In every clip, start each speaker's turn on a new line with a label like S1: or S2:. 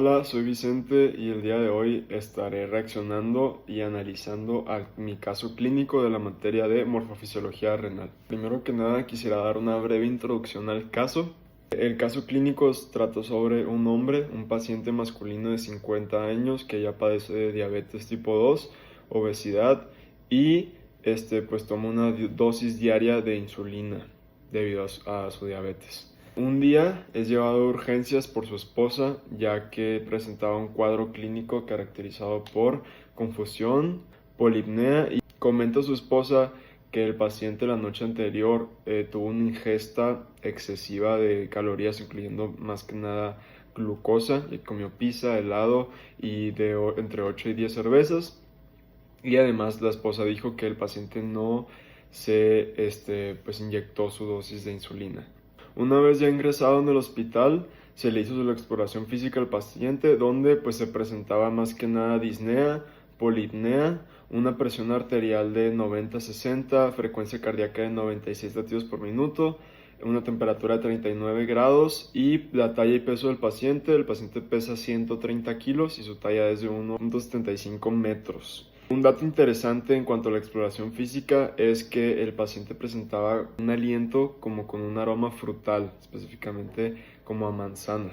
S1: Hola, soy Vicente y el día de hoy estaré reaccionando y analizando a mi caso clínico de la materia de morfofisiología renal. Primero que nada quisiera dar una breve introducción al caso. El caso clínico trata sobre un hombre, un paciente masculino de 50 años que ya padece de diabetes tipo 2, obesidad y pues toma una dosis diaria de insulina debido a su diabetes. Un día es llevado a urgencias por su esposa, ya que presentaba un cuadro clínico caracterizado por confusión, polipnea, y comenta a su esposa que el paciente la noche anterior tuvo una ingesta excesiva de calorías, incluyendo más que nada glucosa, y comió pizza, helado y entre 8 y 10 cervezas. Y además la esposa dijo que el paciente no se inyectó su dosis de insulina. Una vez ya ingresado en el hospital, se le hizo la exploración física al paciente, donde pues se presentaba más que nada disnea, polipnea, una presión arterial de 90-60, frecuencia cardíaca de 96 latidos por minuto, una temperatura de 39 grados y la talla y peso del paciente. El paciente pesa 130 kilos y su talla es de 1,75 metros. Un dato interesante en cuanto a la exploración física es que el paciente presentaba un aliento como con un aroma frutal, específicamente como a manzana.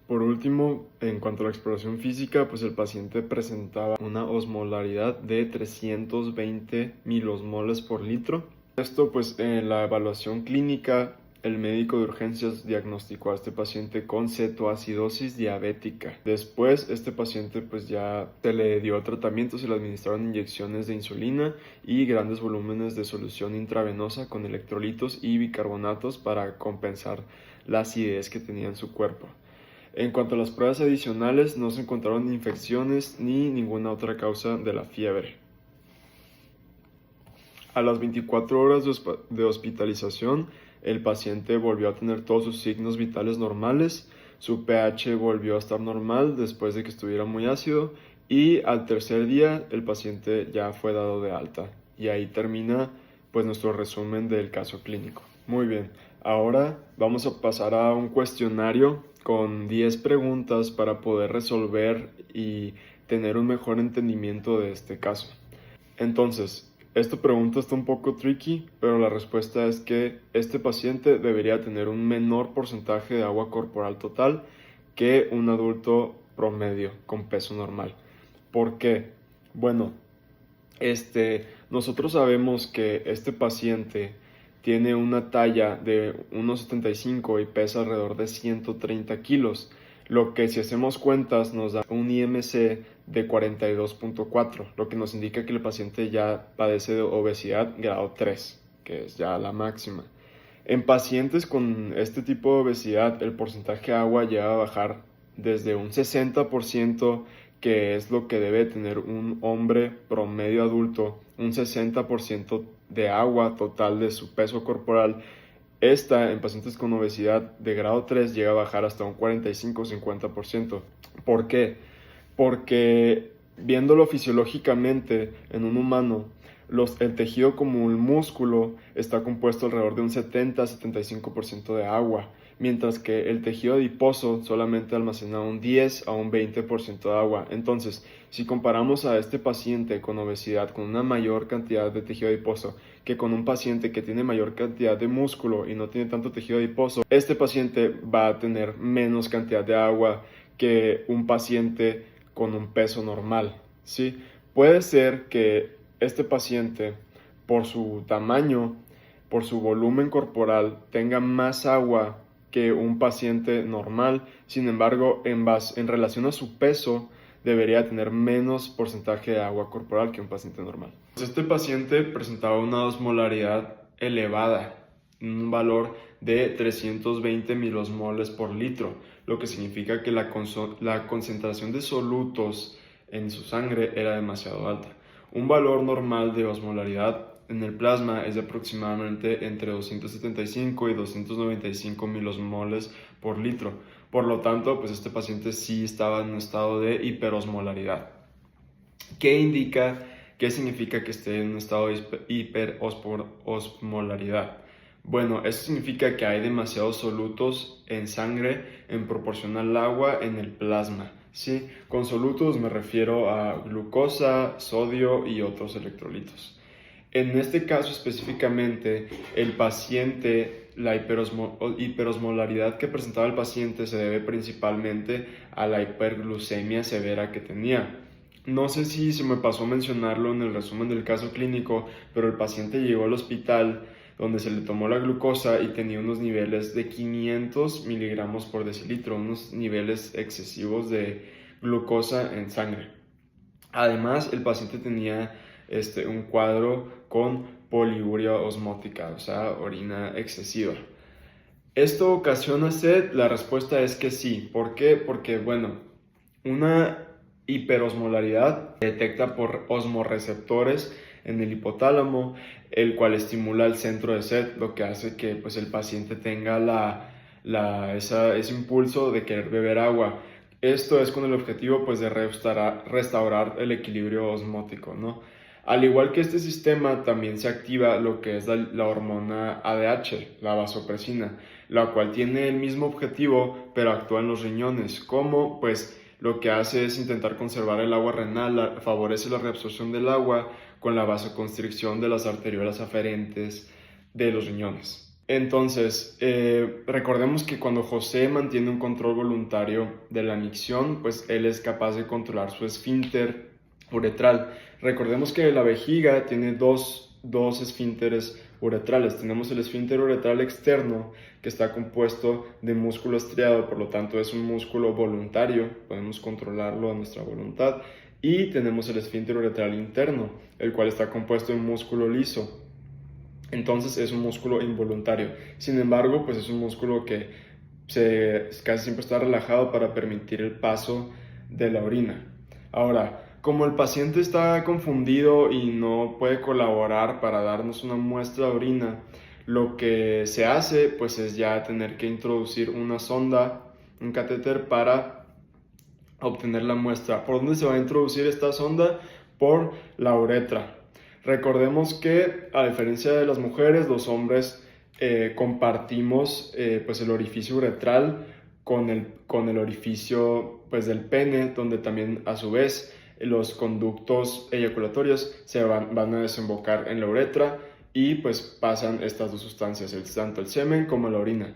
S1: Por último, en cuanto a la exploración física, pues el paciente presentaba una osmolaridad de 320 milosmoles por litro. Esto pues en la evaluación clínica, el médico de urgencias diagnosticó a este paciente con cetoacidosis diabética. Después, este paciente pues ya se le dio tratamiento, se le administraron inyecciones de insulina y grandes volúmenes de solución intravenosa con electrolitos y bicarbonatos para compensar la acidez que tenía en su cuerpo. En cuanto a las pruebas adicionales, no se encontraron infecciones ni ninguna otra causa de la fiebre. A las 24 horas de hospitalización, el paciente volvió a tener todos sus signos vitales normales, su pH volvió a estar normal después de que estuviera muy ácido y al tercer día el paciente ya fue dado de alta. Y ahí termina pues nuestro resumen del caso clínico. Muy bien, ahora vamos a pasar a un cuestionario con 10 preguntas para poder resolver y tener un mejor entendimiento de este caso. Entonces, esta pregunta está un poco tricky, pero la respuesta es que este paciente debería tener un menor porcentaje de agua corporal total que un adulto promedio con peso normal. ¿Por qué? Bueno, nosotros sabemos que este paciente tiene una talla de 1,75 y pesa alrededor de 130 kilos, lo que si hacemos cuentas nos da un IMC de 42.4, lo que nos indica que el paciente ya padece de obesidad grado 3, que es ya la máxima. En pacientes con este tipo de obesidad, el porcentaje de agua llega a bajar desde un 60%, que es lo que debe tener un hombre promedio adulto, un 60% de agua total de su peso corporal. Esta, en pacientes con obesidad de grado 3, llega a bajar hasta un 45-50%. ¿Por qué? Porque viéndolo fisiológicamente en un humano, el tejido como el músculo está compuesto alrededor de un 70-75% de agua, mientras que el tejido adiposo solamente almacena un 10 a un 20% de agua. Entonces, si comparamos a este paciente con obesidad con una mayor cantidad de tejido adiposo que con un paciente que tiene mayor cantidad de músculo y no tiene tanto tejido adiposo, este paciente va a tener menos cantidad de agua que un paciente con un peso normal, ¿sí? Puede ser que este paciente, por su tamaño, por su volumen corporal, tenga más agua que un paciente normal. Sin embargo, en relación a su peso, debería tener menos porcentaje de agua corporal que un paciente normal. Este paciente presentaba una osmolaridad elevada, un valor de 320 milosmoles por litro, lo que significa que la concentración de solutos en su sangre era demasiado alta. Un valor normal de osmolaridad en el plasma es de aproximadamente entre 275 y 295 milosmoles por litro. Por lo tanto, pues este paciente sí estaba en un estado de hiperosmolaridad. ¿Qué significa que esté en un estado de hiperosmolaridad? Bueno, eso significa que hay demasiados solutos en sangre en proporción al agua en el plasma. Sí, con solutos me refiero a glucosa, sodio y otros electrolitos. En este caso específicamente, el paciente, la hiperosmolaridad que presentaba el paciente se debe principalmente a la hiperglucemia severa que tenía. No sé si se me pasó mencionarlo en el resumen del caso clínico, pero el paciente llegó al hospital donde se le tomó la glucosa y tenía unos niveles de 500 miligramos por decilitro, unos niveles excesivos de glucosa en sangre. Además, el paciente tenía un cuadro con poliuria osmótica, o sea, orina excesiva. ¿Esto ocasiona sed? La respuesta es que sí. ¿Por qué? Porque, bueno, una hiperosmolaridad se detecta por osmorreceptores en el hipotálamo, el cual estimula el centro de sed, lo que hace que pues, el paciente tenga ese impulso de querer beber agua. Esto es con el objetivo pues, de restaurar el equilibrio osmótico, ¿no? Al igual que este sistema, también se activa lo que es la hormona ADH, la vasopresina, la cual tiene el mismo objetivo, pero actúa en los riñones. ¿Cómo? Pues lo que hace es intentar conservar el agua renal, favorece la reabsorción del agua con la vasoconstricción de las arteriolas aferentes de los riñones. Entonces, recordemos que cuando José mantiene un control voluntario de la micción, pues él es capaz de controlar su esfínter uretral. Recordemos que la vejiga tiene dos esfínteres uretrales. Tenemos el esfínter uretral externo, que está compuesto de músculo estriado, por lo tanto es un músculo voluntario, podemos controlarlo a nuestra voluntad. Y tenemos el esfínter uretral interno, el cual está compuesto de músculo liso. Entonces es un músculo involuntario. Sin embargo, pues es un músculo que casi siempre está relajado para permitir el paso de la orina. Ahora, como el paciente está confundido y no puede colaborar para darnos una muestra de orina, lo que se hace pues es ya tener que introducir una sonda, un catéter para obtener la muestra. ¿Por dónde se va a introducir esta sonda? Por la uretra. Recordemos que a diferencia de las mujeres, los hombres compartimos pues el orificio uretral con el orificio pues del pene, donde también a su vez los conductos eyaculatorios se van a desembocar en la uretra y pues pasan estas dos sustancias, tanto el semen como la orina.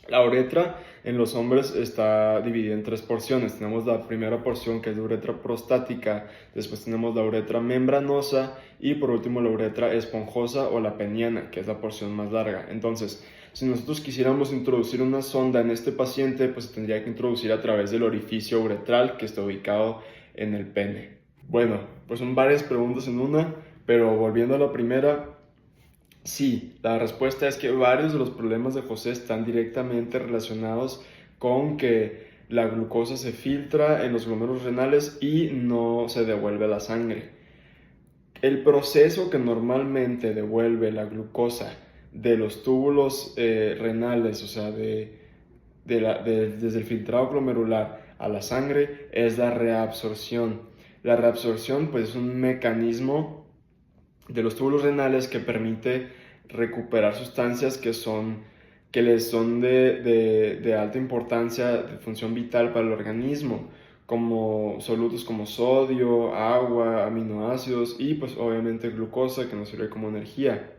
S1: La uretra en los hombres está dividida en tres porciones. Tenemos la primera porción, que es la uretra prostática, después tenemos la uretra membranosa y por último la uretra esponjosa o la peniana, que es la porción más larga. Entonces, si nosotros quisiéramos introducir una sonda en este paciente, pues se tendría que introducir a través del orificio uretral que está ubicado en el pene. Bueno, pues son varias preguntas en una, pero volviendo a la primera, sí, la respuesta es que varios de los problemas de José están directamente relacionados con que la glucosa se filtra en los glómerulos renales y no se devuelve a la sangre. El proceso que normalmente devuelve la glucosa de los túbulos renales, o sea, desde el filtrado glomerular a la sangre, es la reabsorción. La reabsorción pues, es un mecanismo de los túbulos renales que permite recuperar sustancias que les son de alta importancia, de función vital para el organismo, como solutos como sodio, agua, aminoácidos y pues obviamente glucosa, que nos sirve como energía.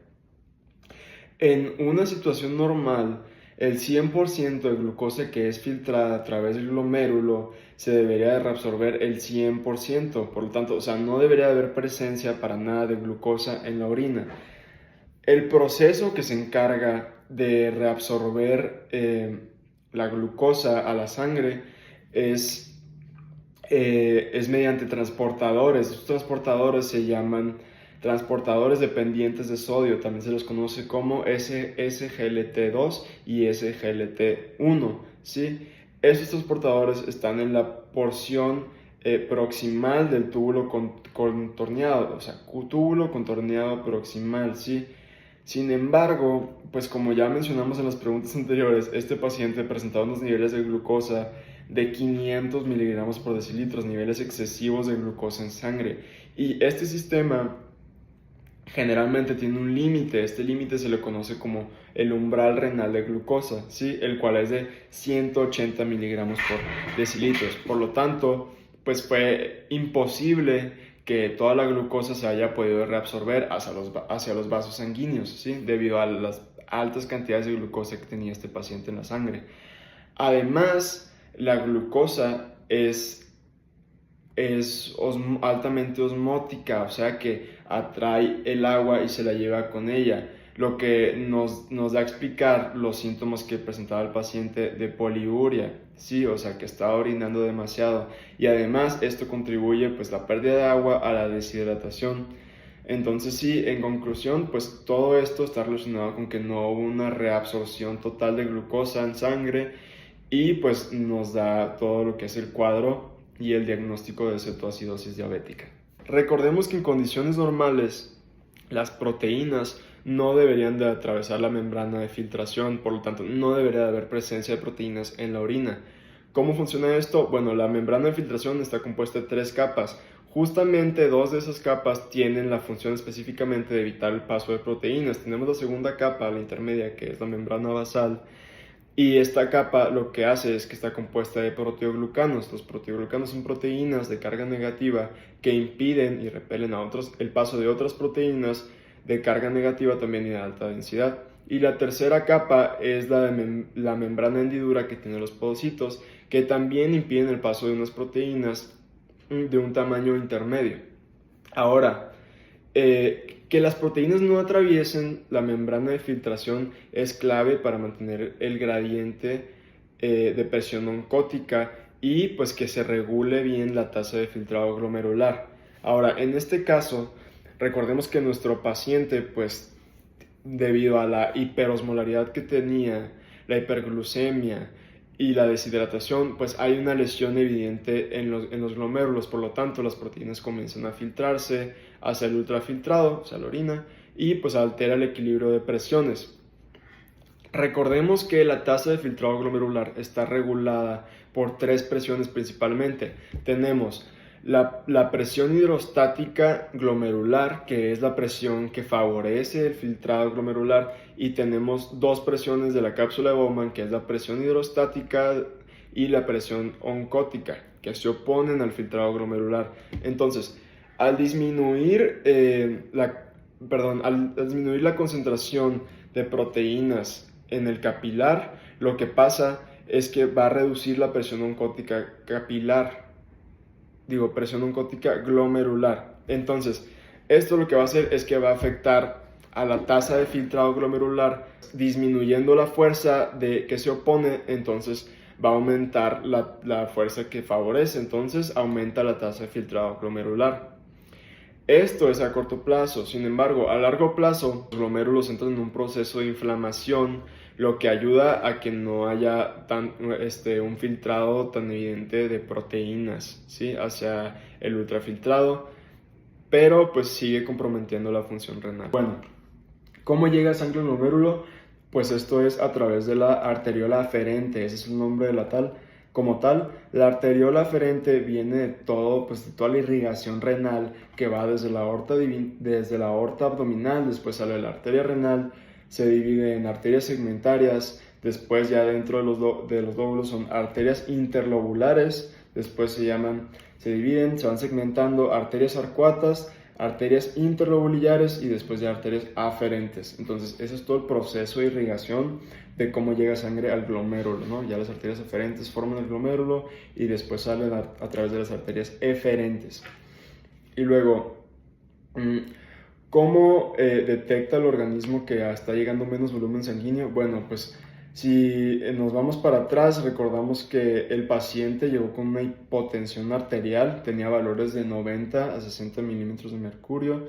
S1: En una situación normal, el 100% de glucosa que es filtrada a través del glomérulo se debería de reabsorber el 100%, por lo tanto, o sea, no debería haber presencia para nada de glucosa en la orina. El proceso que se encarga de reabsorber la glucosa a la sangre es mediante transportadores. Estos transportadores se llaman transportadores dependientes de sodio, también se los conoce como SGLT2 y SGLT1, ¿sí? Estos transportadores están en la porción proximal del túbulo contorneado, o sea, túbulo contorneado proximal, ¿sí? Sin embargo, pues como ya mencionamos en las preguntas anteriores, este paciente presentaba unos niveles de glucosa de 500 miligramos por decilitro, niveles excesivos de glucosa en sangre. Y este sistema generalmente tiene un límite. Este límite se le conoce como el umbral renal de glucosa, ¿sí? El cual es de 180 miligramos por decilitros. Por lo tanto, pues fue imposible que toda la glucosa se haya podido reabsorber hacia los vasos sanguíneos, ¿sí? Debido a las altas cantidades de glucosa que tenía este paciente en la sangre. Además, la glucosa es altamente osmótica, o sea que atrae el agua y se la lleva con ella, lo que nos da a explicar los síntomas que presentaba el paciente de poliuria, sí, o sea que estaba orinando demasiado, y además esto contribuye pues la pérdida de agua a la deshidratación. Entonces sí, en conclusión, pues todo esto está relacionado con que no hubo una reabsorción total de glucosa en sangre y pues nos da todo lo que es el cuadro y el diagnóstico de cetoacidosis diabética. Recordemos que en condiciones normales las proteínas no deberían de atravesar la membrana de filtración, por lo tanto no debería de haber presencia de proteínas en la orina. ¿Cómo funciona esto? Bueno, la membrana de filtración está compuesta de 3 capas. Justamente 2 de esas capas tienen la función específicamente de evitar el paso de proteínas. Tenemos la segunda capa, la intermedia, que es la membrana basal. Y esta capa lo que hace es que está compuesta de proteoglucanos. Los proteoglucanos son proteínas de carga negativa que impiden y repelen el paso de otras proteínas de carga negativa también y de alta densidad. Y la tercera capa es la membrana hendidura que tiene los podocitos, que también impiden el paso de unas proteínas de un tamaño intermedio. Ahora, que las proteínas no atraviesen la membrana de filtración es clave para mantener el gradiente de presión oncótica y pues que se regule bien la tasa de filtrado glomerular. Ahora, en este caso, recordemos que nuestro paciente, pues debido a la hiperosmolaridad que tenía, la hiperglucemia y la deshidratación, pues hay una lesión evidente en los glomérulos. Por lo tanto, las proteínas comienzan a filtrarse hacia el ultrafiltrado, o sea, la orina, y pues altera el equilibrio de presiones. Recordemos que la tasa de filtrado glomerular está regulada por 3 presiones principalmente. Tenemos la presión hidrostática glomerular, que es la presión que favorece el filtrado glomerular, y tenemos 2 presiones de la cápsula de Bowman, que es la presión hidrostática y la presión oncótica, que se oponen al filtrado glomerular. Entonces, al disminuir al disminuir la concentración de proteínas en el capilar, lo que pasa es que va a reducir la presión oncótica presión oncótica glomerular. Entonces, esto lo que va a hacer es que va a afectar a la tasa de filtrado glomerular, disminuyendo la fuerza que se opone, entonces va a aumentar la fuerza que favorece, entonces aumenta la tasa de filtrado glomerular. Esto es a corto plazo. Sin embargo, a largo plazo, los glomérulos entran en un proceso de inflamación, lo que ayuda a que no haya un filtrado tan evidente de proteínas, ¿sí?, hacia el ultrafiltrado, pero pues sigue comprometiendo la función renal. Bueno, ¿cómo llega sangre al glomérulo? Pues esto es a través de la arteriola aferente, ese es el nombre de la tal. Como tal, la arteriola aferente viene de toda la irrigación renal que va desde la aorta abdominal, después sale la arteria renal, se divide en arterias segmentarias, después ya dentro de los lóbulos son arterias interlobulares, después se van segmentando arterias arcuatas, arterias interlobulares y después de arterias aferentes. Entonces, ese es todo el proceso de irrigación de cómo llega sangre al glomérulo, ¿no? Ya las arterias aferentes forman el glomérulo y después salen a través de las arterias eferentes. Y luego, ¿cómo detecta el organismo que está llegando menos volumen sanguíneo? Bueno, pues si nos vamos para atrás, recordamos que el paciente llegó con una hipotensión arterial, tenía valores de 90 a 60 milímetros de mercurio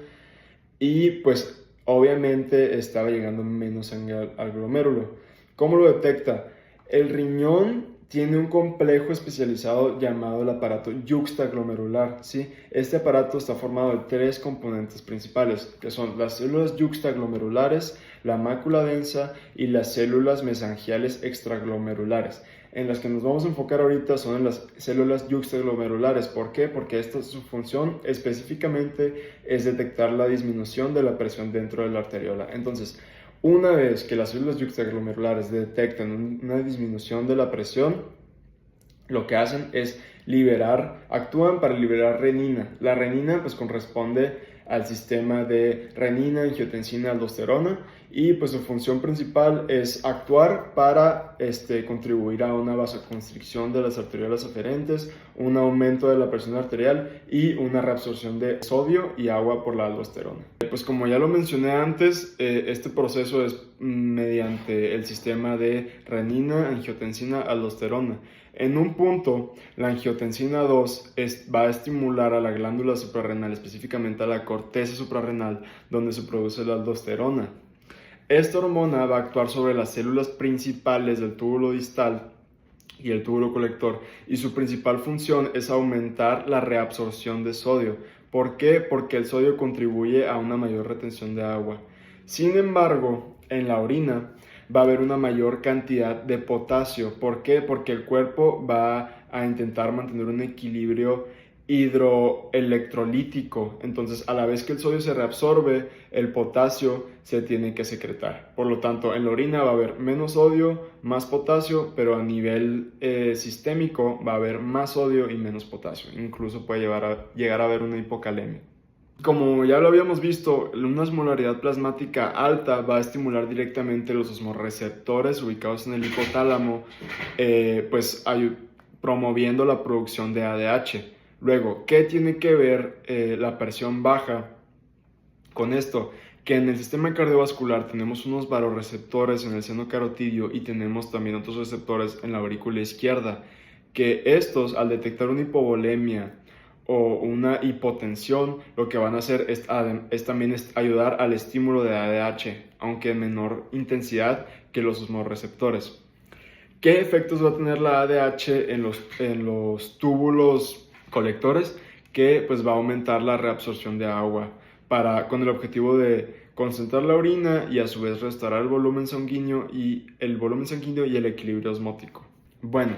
S1: y pues obviamente estaba llegando menos sangre al glomérulo. ¿Cómo lo detecta? El riñón tiene un complejo especializado llamado el aparato yuxtaglomerular, ¿sí? Este aparato está formado de tres componentes principales, que son las células yuxtaglomerulares, la mácula densa y las células mesangiales extraglomerulares. En las que nos vamos a enfocar ahorita son en las células yuxtaglomerulares. ¿Por qué? Porque su función específicamente es detectar la disminución de la presión dentro de la arteriola. Entonces, una vez que las células yuxtaglomerulares detectan una disminución de la presión, lo que hacen es actúan para liberar renina. La renina pues corresponde al sistema de renina, angiotensina, aldosterona y pues su función principal es actuar para contribuir a una vasoconstricción de las arteriolas aferentes, un aumento de la presión arterial y una reabsorción de sodio y agua por la aldosterona. Pues como ya lo mencioné antes, este proceso es mediante el sistema de renina, angiotensina, aldosterona. En un punto, la angiotensina 2 va a estimular a la glándula suprarrenal, específicamente a la corteza suprarrenal, donde se produce la aldosterona. Esta hormona va a actuar sobre las células principales del túbulo distal y el túbulo colector, y su principal función es aumentar la reabsorción de sodio. ¿Por qué? Porque el sodio contribuye a una mayor retención de agua. Sin embargo, en la orina va a haber una mayor cantidad de potasio. ¿Por qué? Porque el cuerpo va a intentar mantener un equilibrio hidroelectrolítico. Entonces, a la vez que el sodio se reabsorbe, el potasio se tiene que secretar. Por lo tanto, en la orina va a haber menos sodio, más potasio, pero a nivel sistémico va a haber más sodio y menos potasio. Incluso puede llegar a haber una hipocalemia. Como ya lo habíamos visto, una osmolaridad plasmática alta va a estimular directamente los osmorreceptores ubicados en el hipotálamo, promoviendo la producción de ADH. Luego, ¿qué tiene que ver la presión baja con esto? Que en el sistema cardiovascular tenemos unos vasoreceptores en el seno carotidio y tenemos también otros receptores en la aurícula izquierda, que estos, al detectar una hipovolemia o una hipotensión, lo que van a hacer es también ayudar al estímulo de ADH, aunque en menor intensidad que los osmorreceptores. ¿Qué efectos va a tener la ADH en los túbulos colectores? Que pues va a aumentar la reabsorción de agua con el objetivo de concentrar la orina y a su vez restaurar el volumen sanguíneo y el equilibrio osmótico. Bueno,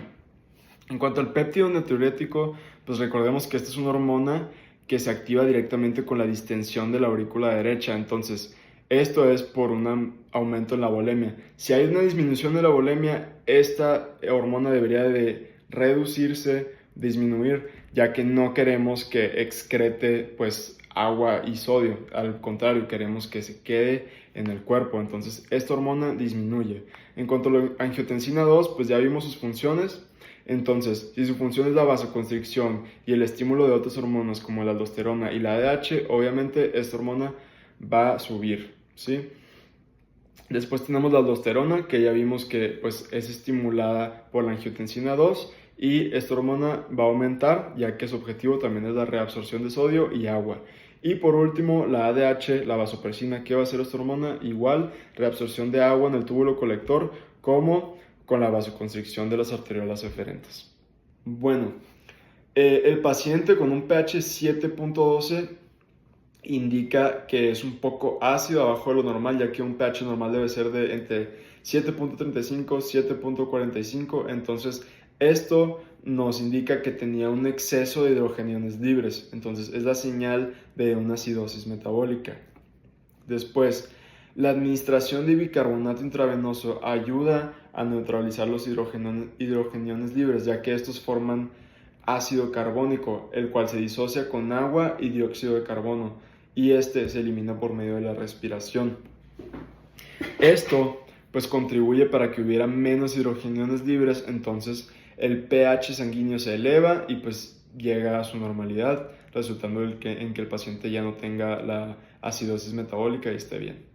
S1: en cuanto al péptido natriurético, pues recordemos que esta es una hormona que se activa directamente con la distensión de la aurícula derecha. Entonces, esto es por un aumento en la volemia. Si hay una disminución de la volemia, esta hormona debería de reducirse, disminuir, ya que no queremos que excrete pues agua y sodio. Al contrario, queremos que se quede en el cuerpo. Entonces, esta hormona disminuye. En cuanto a la angiotensina 2, pues ya vimos sus funciones. Entonces, si su función es la vasoconstricción y el estímulo de otras hormonas como la aldosterona y la ADH, obviamente esta hormona va a subir, ¿sí? Después tenemos la aldosterona, que ya vimos que pues, es estimulada por la angiotensina 2 y esta hormona va a aumentar, ya que su objetivo también es la reabsorción de sodio y agua. Y por último, la ADH, la vasopresina. ¿Qué va a hacer esta hormona? Igual, reabsorción de agua en el túbulo colector, como con la vasoconstricción de las arteriolas eferentes. Bueno, el paciente con un pH 7.12 indica que es un poco ácido, abajo de lo normal, ya que un pH normal debe ser de entre 7.35 y 7.45. Entonces, esto nos indica que tenía un exceso de hidrogeniones libres. Entonces, es la señal de una acidosis metabólica. Después, la administración de bicarbonato intravenoso ayuda a neutralizar los hidrogeniones libres, ya que estos forman ácido carbónico, el cual se disocia con agua y dióxido de carbono, y este se elimina por medio de la respiración. Esto pues contribuye para que hubiera menos hidrogeniones libres, entonces el pH sanguíneo se eleva y pues llega a su normalidad, resultando en que el paciente ya no tenga la acidosis metabólica y esté bien.